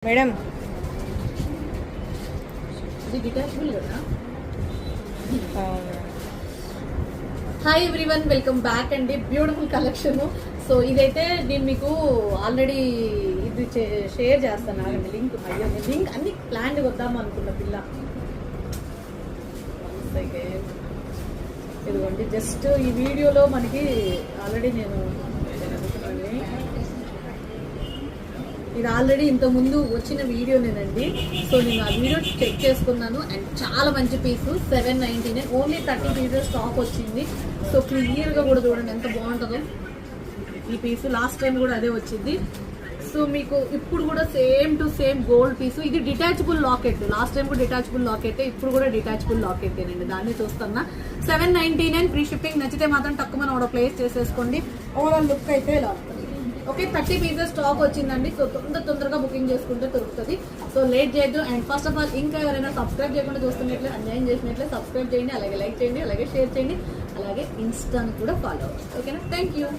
Madam ఇది detachable కదా. Hi everyone, welcome back అండి. Beautiful collection. సో ఇదైతే నేను మీకు ఆల్రెడీ ఇది షేర్ చేస్తాను. ఆగండి, లింక్ లింక్ అన్ని ప్లాన్ వద్దాం అనుకున్న పిల్ల. ఇదిగోండి, జస్ట్ ఈ వీడియోలో మనకి ఆల్రెడీ ఇది ఆల్రెడీ ఇంతకుముందు వచ్చిన వీడియోనేనండి. సో నేను ఆ వీడియో చెక్ చేసుకున్నాను అండ్ చాలా మంచి పీసు. 799, ఓన్లీ 30 పీసెస్ స్టాక్ వచ్చింది. సో క్లియర్గా కూడా చూడండి ఎంత బాగుంటుందో ఈ పీసు. లాస్ట్ టైం కూడా అదే వచ్చింది. సో మీకు ఇప్పుడు కూడా సేమ్ టు సేమ్ గోల్డ్ పీసు. ఇది డిటాచబుల్ లాకెట్. లాస్ట్ టైం కూడా డిటాచబుల్ లాకెట్, ఇప్పుడు కూడా డిటాచబుల్ లాకెట్టేనండి. దాన్ని చూస్తున్నా. 799 ఫ్రీ షిప్పింగ్. నచ్చితే మాత్రం తక్కువ మనం ప్లేస్ చేసేసుకోండి. ఓవరాల్ లుక్ అయితే ఇలా ఉంటుంది. ఓకే, 30 పీసెస్ స్టాక్ వచ్చిందండి. సో తొందరగా బుకింగ్ చేసుకుంటే దొరుకుతుంది. సో లేట్ చేయొద్దు. అండ్ ఫస్ట్ ఆఫ్ ఆల్ ఇంకా ఎవరైనా సబ్స్క్రైబ్ చేయకుండా చూస్తున్నట్లే, అన్యాయం చేసినట్లే సబ్స్క్రైబ్ చేయండి, అలాగే లైక్ చేయండి, అలాగే షేర్ చేయండి, అలాగే ఇన్స్టాని కూడా ఫాలో అవ్వండి. ఓకేనా? Thank you.